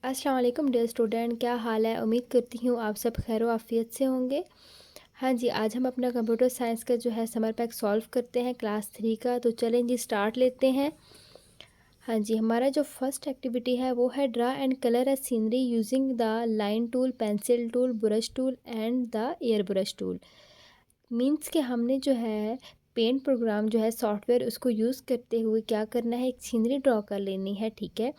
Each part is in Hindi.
अस्सलाम वालेकुम डियर स्टूडेंट, क्या हाल है। उम्मीद करती हूँ आप सब खैर आफियत से होंगे। हाँ जी, आज हम अपना कंप्यूटर साइंस का जो है समर पैक सॉल्व करते हैं क्लास 3 का। तो चलें जी, स्टार्ट लेते हैं। हाँ जी, हमारा जो फर्स्ट एक्टिविटी है वो है draw and colour A scenery using the line tool, pencil tool, brush tool and the air brush tool. Means कि हमने जो है पेंट प्रोग्राम जो है सॉफ्टवेयर उसको यूज़ करते हुए क्या करना है, एक सीनरी ड्रॉ कर लेनी है। ठीक है,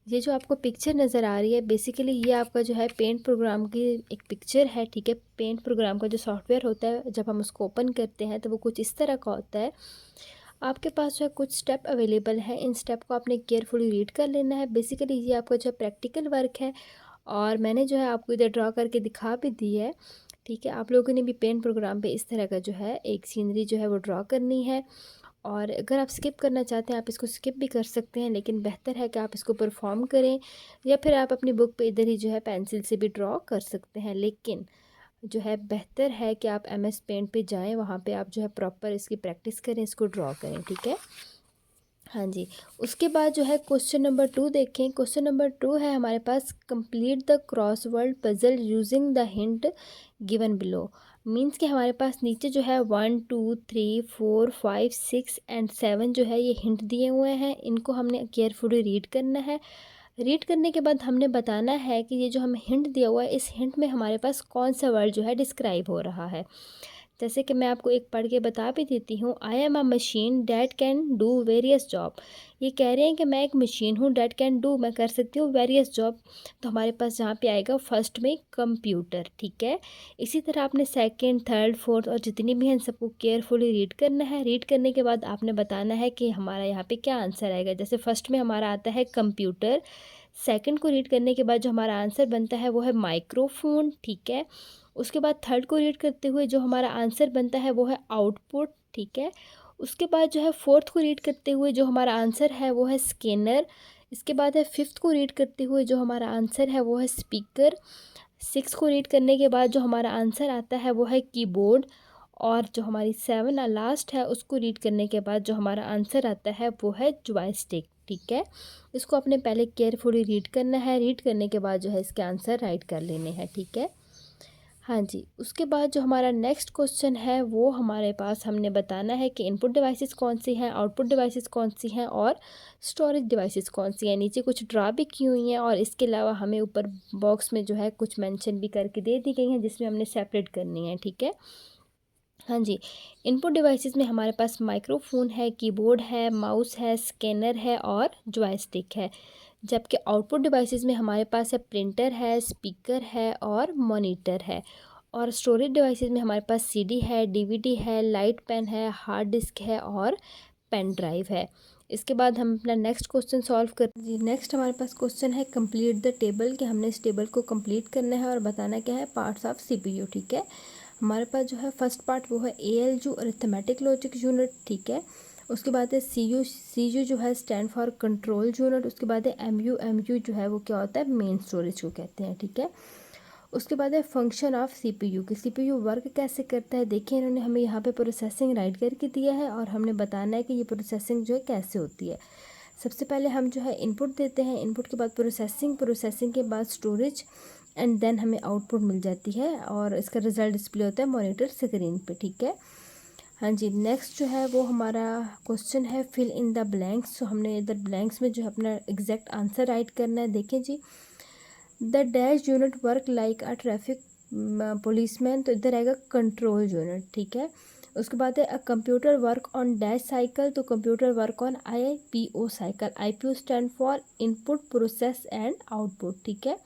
ये जो आपको पिक्चर नज़र आ रही है बेसिकली ये आपका जो है पेंट प्रोग्राम की एक पिक्चर है। ठीक है, पेंट प्रोग्राम का जो सॉफ्टवेयर होता है जब हम उसको ओपन करते हैं तो वो कुछ इस तरह का होता है। आपके पास जो है कुछ स्टेप अवेलेबल है, इन स्टेप को आपने केयरफुली रीड कर लेना है। बेसिकली ये आपका जो है प्रैक्टिकल वर्क है और मैंने जो है आपको इधर ड्रॉ करके दिखा भी दी है। ठीक है, आप लोगों ने भी पेंट प्रोग्राम पे इस तरह का जो है एक सीनरी जो है वो ड्रॉ करनी है। और अगर आप स्किप करना चाहते हैं आप इसको स्किप भी कर सकते हैं, लेकिन बेहतर है कि आप इसको परफॉर्म करें, या फिर आप अपनी बुक पे इधर ही जो है पेंसिल से भी ड्रॉ कर सकते हैं। लेकिन जो है बेहतर है कि आप एमएस पेंट पे जाएं, वहाँ पे आप जो है प्रॉपर इसकी प्रैक्टिस करें, इसको ड्रॉ करें। ठीक है, हाँ जी। उसके बाद जो है क्वेश्चन नंबर 2 देखें। क्वेश्चन नंबर 2 है हमारे पास, complete the crossword puzzle using the hint given below. Means कि हमारे पास नीचे जो है 1 2 3 4 5 6 एंड 7 जो है ये हिंट दिए हुए हैं, इनको हमने केयरफुली रीड करना है। रीड करने के बाद हमने बताना है कि ये जो हमें हिंट दिया हुआ है इस हिंट में हमारे पास कौन सा वर्ड जो है डिस्क्राइब हो रहा है। जैसे कि मैं आपको एक पढ़ के बता भी देती हूँ, I am a machine that can do various job. ये कह रहे हैं कि मैं एक मशीन हूँ, डैट कैन डू मैं कर सकती हूँ, वेरियस जॉब। तो हमारे पास जहाँ पे आएगा फर्स्ट में कंप्यूटर। ठीक है, इसी तरह आपने सेकंड, थर्ड, फोर्थ और जितनी भी हैं सबको केयरफुली रीड करना है। रीड करने के बाद आपने बताना है कि हमारा यहाँ पे क्या आंसर आएगा। जैसे फर्स्ट में हमारा आता है कंप्यूटर, सेकंड को रीड करने के बाद जो हमारा आंसर बनता है वो है माइक्रोफोन। ठीक है, उसके बाद थर्ड को रीड करते हुए जो हमारा आंसर बनता है वो है आउटपुट। ठीक है, उसके बाद जो है फोर्थ को रीड करते हुए जो हमारा आंसर है वो है स्कैनर। इसके बाद है फिफ्थ को रीड करते हुए जो हमारा आंसर है वो है स्पीकर। सिक्स को रीड करने के बाद जो हमारा आंसर आता है वो है कीबोर्ड। और जो हमारी सेवन लास्ट है उसको रीड करने के बाद जो हमारा आंसर आता है वो है जॉयस्टिक। ठीक है, इसको अपने पहले केयरफुली रीड करना है। रीड करने के बाद जो है इसके आंसर राइट कर लेने हैं। ठीक है, हाँ जी। उसके बाद जो हमारा नेक्स्ट क्वेश्चन है वो हमारे पास हमने बताना है कि इनपुट डिवाइसेस कौन सी हैं, आउटपुट डिवाइसेस कौन सी हैं और स्टोरेज डिवाइसेस कौन सी हैं। नीचे कुछ ड्रा भी की हुई हैं और इसके अलावा हमें ऊपर बॉक्स में जो है कुछ मेंशन भी करके दे दी गई हैं जिसमें हमने सेपरेट करनी है। ठीक है, हाँ जी। इनपुट डिवाइसेस में हमारे पास माइक्रोफोन है, कीबोर्ड है, माउस है, स्कैनर है और जॉयस्टिक है। जबकि आउटपुट डिवाइसेस में हमारे पास है प्रिंटर है, स्पीकर है और मॉनिटर है। और स्टोरेज डिवाइसेस में हमारे पास सीडी है, डीवीडी है, लाइट पेन है, हार्ड डिस्क है और पेन ड्राइव है। इसके बाद हम अपना नेक्स्ट क्वेश्चन सॉल्व कर जी। नेक्स्ट हमारे पास क्वेश्चन है कंप्लीट द टेबल, कि हमने इस टेबल को कंप्लीट करना है और बताना क्या है, पार्ट्स ऑफ सीपीयू। ठीक है, हमारे पास जो है फर्स्ट पार्ट वो है एएलयू, अरिथमेटिक लॉजिक यूनिट। ठीक है, उसके बाद है सीयू जो है स्टैंड फॉर कंट्रोल यूनिट। उसके बाद है एमयू जो है वो क्या होता है, मेन स्टोरेज को कहते हैं। ठीक है, उसके बाद है फंक्शन ऑफ सीपीयू, कि सीपीयू वर्क कैसे करता है। देखिए इन्होंने हमें यहाँ पे प्रोसेसिंग राइट करके दिया है और हमने बताना है कि ये प्रोसेसिंग जो है कैसे होती है। सबसे पहले हम जो है इनपुट देते हैं, इनपुट के बाद प्रोसेसिंग, प्रोसेसिंग के बाद स्टोरेज एंड देन हमें आउटपुट मिल जाती है और इसका रिजल्ट डिस्प्ले होता है मॉनिटर स्क्रीन पे। ठीक है, हाँ जी। नेक्स्ट जो है वो हमारा क्वेश्चन है फिल इन द ब्लैंक्स। तो हमने इधर ब्लैंक्स में जो है अपना एग्जैक्ट आंसर राइट करना है। देखें जी, the dash unit work like a traffic policeman, तो इधर आएगा कंट्रोल यूनिट। ठीक है, उसके बाद है a computer work on dash cycle, तो computer work on IPO cycle. IPO stand for input process and output. ठीक है,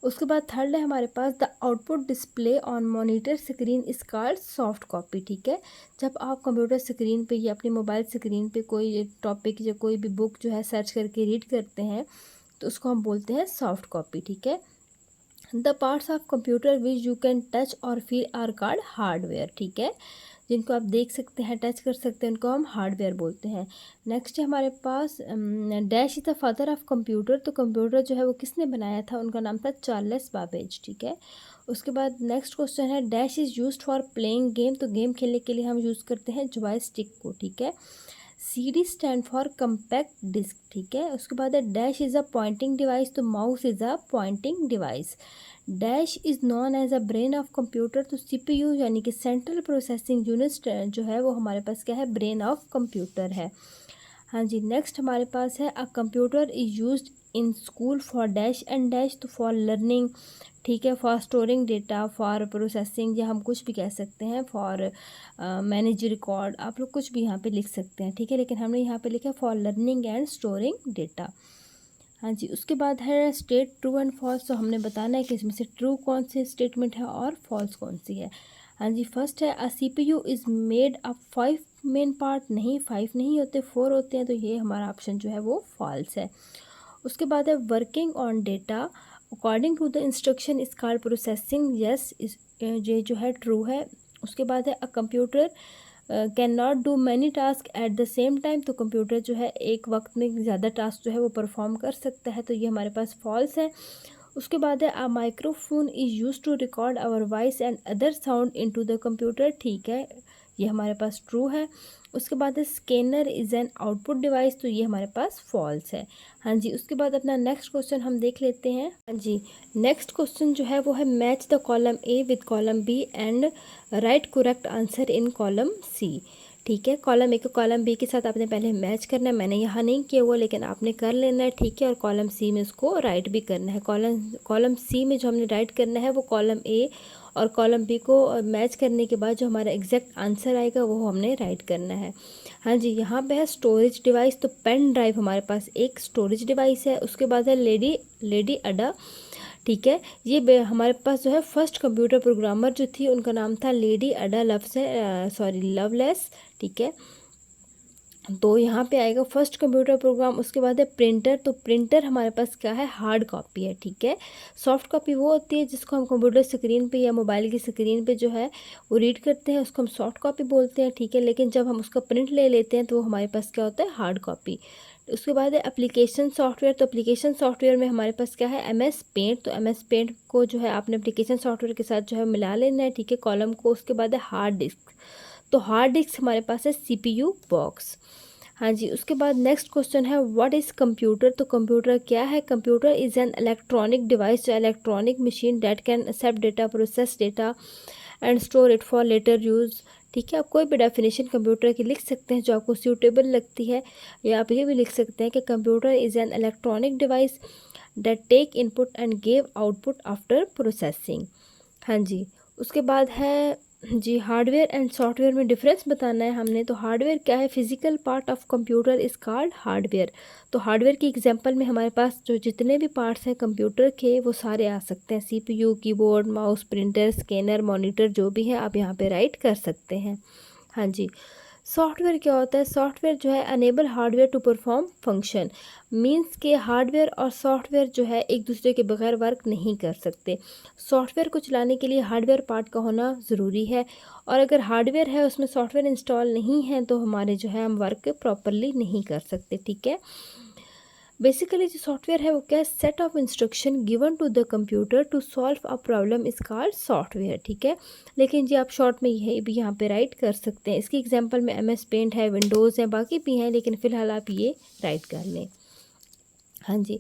उसके बाद थर्ड है हमारे पास the output display on monitor screen is called soft copy. ठीक है, जब आप कंप्यूटर स्क्रीन पे या अपनी मोबाइल स्क्रीन पे कोई टॉपिक या कोई भी बुक जो है सर्च करके रीड करते हैं तो उसको हम बोलते हैं सॉफ्ट कॉपी। ठीक है, the parts of computer which you can touch और फील आर कॉल्ड हार्डवेयर। ठीक है, जिनको आप देख सकते हैं, टच कर सकते हैं, उनको हम हार्डवेयर बोलते हैं। नेक्स्ट है हमारे पास dash is the father of computer, तो कंप्यूटर जो है वो किसने बनाया था, उनका नाम था चार्ल्स बाबेज। ठीक है, उसके बाद नेक्स्ट क्वेश्चन है dash is used for playing game, तो गेम खेलने के लिए हम यूज़ करते हैं जॉयस्टिक को। ठीक है, CD stand for compact disc, ठीक है। उसके बाद है dash is a pointing device, तो mouse is a pointing device. Dash is known as a brain of computer, तो CPU यानी कि सेंट्रल प्रोसेसिंग यूनिट जो है वो हमारे पास क्या है, ब्रेन ऑफ कंप्यूटर है। हाँ जी, नेक्स्ट हमारे पास है a computer is used in school for dash and dash, तो फॉर लर्निंग, ठीक है, for storing data, for processing, या हम कुछ भी कह सकते हैं, फॉर मैनेज रिकॉर्ड, आप लोग कुछ भी यहाँ पे लिख सकते हैं, ठीक है, लेकिन हमने यहाँ पे लिखा है for learning and storing data. हाँ जी, उसके बाद है स्टेट ट्रू एंड फॉल्स, तो हमने बताना है कि इसमें से ट्रू कौन सी स्टेटमेंट है और फॉल्स कौन सी है। हाँ जी, फर्स्ट है अ CPU is made up 5 main part, नहीं 5 नहीं होते, 4 होते हैं, तो ये हमारा ऑप्शन जो है वो फॉल्स है। उसके बाद है working on data according to the instruction is called processing, yes ये जो है ट्रू है। उसके बाद है a computer can not do many task at the same time, तो कंप्यूटर जो है एक वक्त में ज़्यादा टास्क जो है वो परफॉर्म कर सकता है, तो ये हमारे पास फॉल्स है। उसके बाद है a microphone is use to record our voice and other sound into the computer, ठीक है, ये हमारे पास ट्रू है। उसके बाद है scanner is an output device, तो ये हमारे पास फॉल्स है। हाँ जी, उसके बाद अपना नेक्स्ट क्वेश्चन हम देख लेते हैं। हाँ जी, नेक्स्ट क्वेश्चन जो है वो है match the column A with column B and write correct answer in column C, ठीक है। कॉलम ए को कॉलम बी के साथ आपने पहले मैच करना है, मैंने यहाँ नहीं किया हुआ लेकिन आपने कर लेना है, ठीक है, और कॉलम सी में उसको राइट भी करना है। कॉलम सी में जो हमने राइट करना है वो कॉलम ए और कॉलम बी को मैच करने के बाद जो हमारा एग्जैक्ट आंसर आएगा वो हमने राइट करना है। हाँ जी, यहाँ पे है स्टोरेज डिवाइस, तो पेन ड्राइव हमारे पास एक स्टोरेज डिवाइस है। उसके बाद है लेडी अडा, ठीक है, ये हमारे पास जो है फर्स्ट कंप्यूटर प्रोग्रामर जो थी उनका नाम था लेडी अडा लवलेस, ठीक है, तो यहाँ पे आएगा फर्स्ट कंप्यूटर प्रोग्राम। उसके बाद है प्रिंटर, तो प्रिंटर हमारे पास क्या है, हार्ड कॉपी है, ठीक है। सॉफ्ट कॉपी वो होती है जिसको हम कंप्यूटर स्क्रीन पे या मोबाइल की स्क्रीन पे जो है वो रीड करते हैं, उसको हम सॉफ्ट कॉपी बोलते हैं, ठीक है, लेकिन जब हम उसका प्रिंट ले लेते हैं तो वो हमारे पास क्या होता है, हार्ड कॉपी। उसके बाद है एप्लीकेशन सॉफ्टवेयर, तो एप्लीकेशन सॉफ्टवेयर में हमारे पास क्या है, MS पेंट, तो MS पेंट को जो है आपने एप्लीकेशन सॉफ्टवेयर के साथ जो है मिला लेना है, ठीक है, कॉलम को। उसके बाद है हार्ड डिस्क, तो हार्ड डिस्क हमारे पास है CPU बॉक्स। हाँ जी, उसके बाद नेक्स्ट क्वेश्चन है व्हाट इज़ कंप्यूटर, तो कंप्यूटर क्या है। Computer is an electronic device, electronic machine that can accept data, process data and store it for later use, ठीक है। आप कोई भी डेफिनेशन कंप्यूटर की लिख सकते हैं जो आपको सूटेबल लगती है, या आप ये भी लिख सकते हैं कि computer is an electronic device that take input and give output after processing. हाँ जी, उसके बाद है जी हार्डवेयर एंड सॉफ्टवेयर में डिफरेंस बताना है हमने, तो हार्डवेयर क्या है, physical part of computer is called hardware, तो हार्डवेयर की एग्जांपल में हमारे पास जो जितने भी पार्ट्स हैं कंप्यूटर के वो सारे आ सकते हैं, CPU, keyboard, mouse, printer, scanner, monitor, जो भी है आप यहाँ पे राइट कर सकते हैं। हाँ जी, सॉफ्टवेयर क्या होता है, सॉफ्टवेयर जो है enable hardware to perform function, means के हार्डवेयर और सॉफ्टवेयर जो है एक दूसरे के बगैर वर्क नहीं कर सकते। सॉफ्टवेयर को चलाने के लिए हार्डवेयर पार्ट का होना ज़रूरी है, और अगर हार्डवेयर है उसमें सॉफ्टवेयर इंस्टॉल नहीं है तो हमारे जो है हम वर्क प्रॉपरली नहीं कर सकते, ठीक है। बेसिकली जो सॉफ्टवेयर है वो क्या है, set of instruction given to the computer to solve a problem is called software, ठीक है, लेकिन जी आप शॉर्ट में यही भी यहाँ पे राइट कर सकते हैं। इसकी एग्जांपल में MS पेंट है, विंडोज़ है, बाकी भी हैं, लेकिन फ़िलहाल आप ये राइट कर लें। हाँ जी,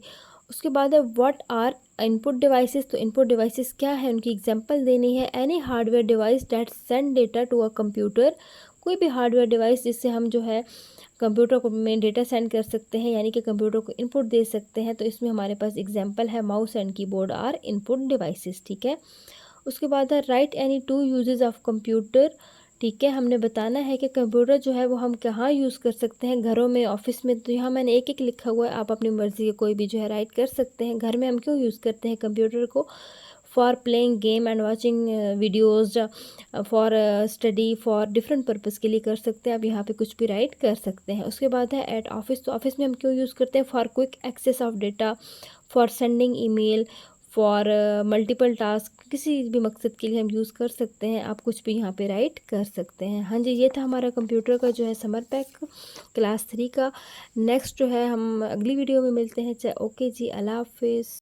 उसके बाद है व्हाट आर इनपुट डिवाइसेस, तो इनपुट डिवाइसेस क्या है, उनकी एग्जांपल देनी है। Any hardware device that send data to a computer, कोई भी हार्डवेयर डिवाइस जिससे हम जो है कंप्यूटर को में डेटा सेंड कर सकते हैं, यानी कि कंप्यूटर को इनपुट दे सकते हैं, तो इसमें हमारे पास एग्जांपल है mouse and keyboard are input devices, ठीक है। उसके बाद है write any two uses of computer, ठीक है, हमने बताना है कि कंप्यूटर जो है वो हम कहाँ यूज़ कर सकते हैं, घरों में, ऑफिस में, तो यहाँ मैंने एक एक लिखा हुआ है, आप अपनी मर्ज़ी के कोई भी जो है राइट कर सकते हैं। घर में हम क्यों यूज़ करते हैं कंप्यूटर को, for playing game and watching videos, for study, for different purpose के लिए कर सकते हैं, आप यहाँ पे कुछ भी राइट कर सकते हैं। उसके बाद है एट ऑफिस, तो ऑफिस में हम क्यों यूज़ करते हैं, for quick access of data, for sending email, for multiple task, किसी भी मकसद के लिए हम यूज़ कर सकते हैं, आप कुछ भी यहाँ पे राइट कर सकते हैं। हाँ जी, ये था हमारा कंप्यूटर का जो है समर पैक क्लास 3 का। नेक्स्ट जो है हम अगली वीडियो में मिलते हैं। ओके जी, अल्लाह हाफिज़।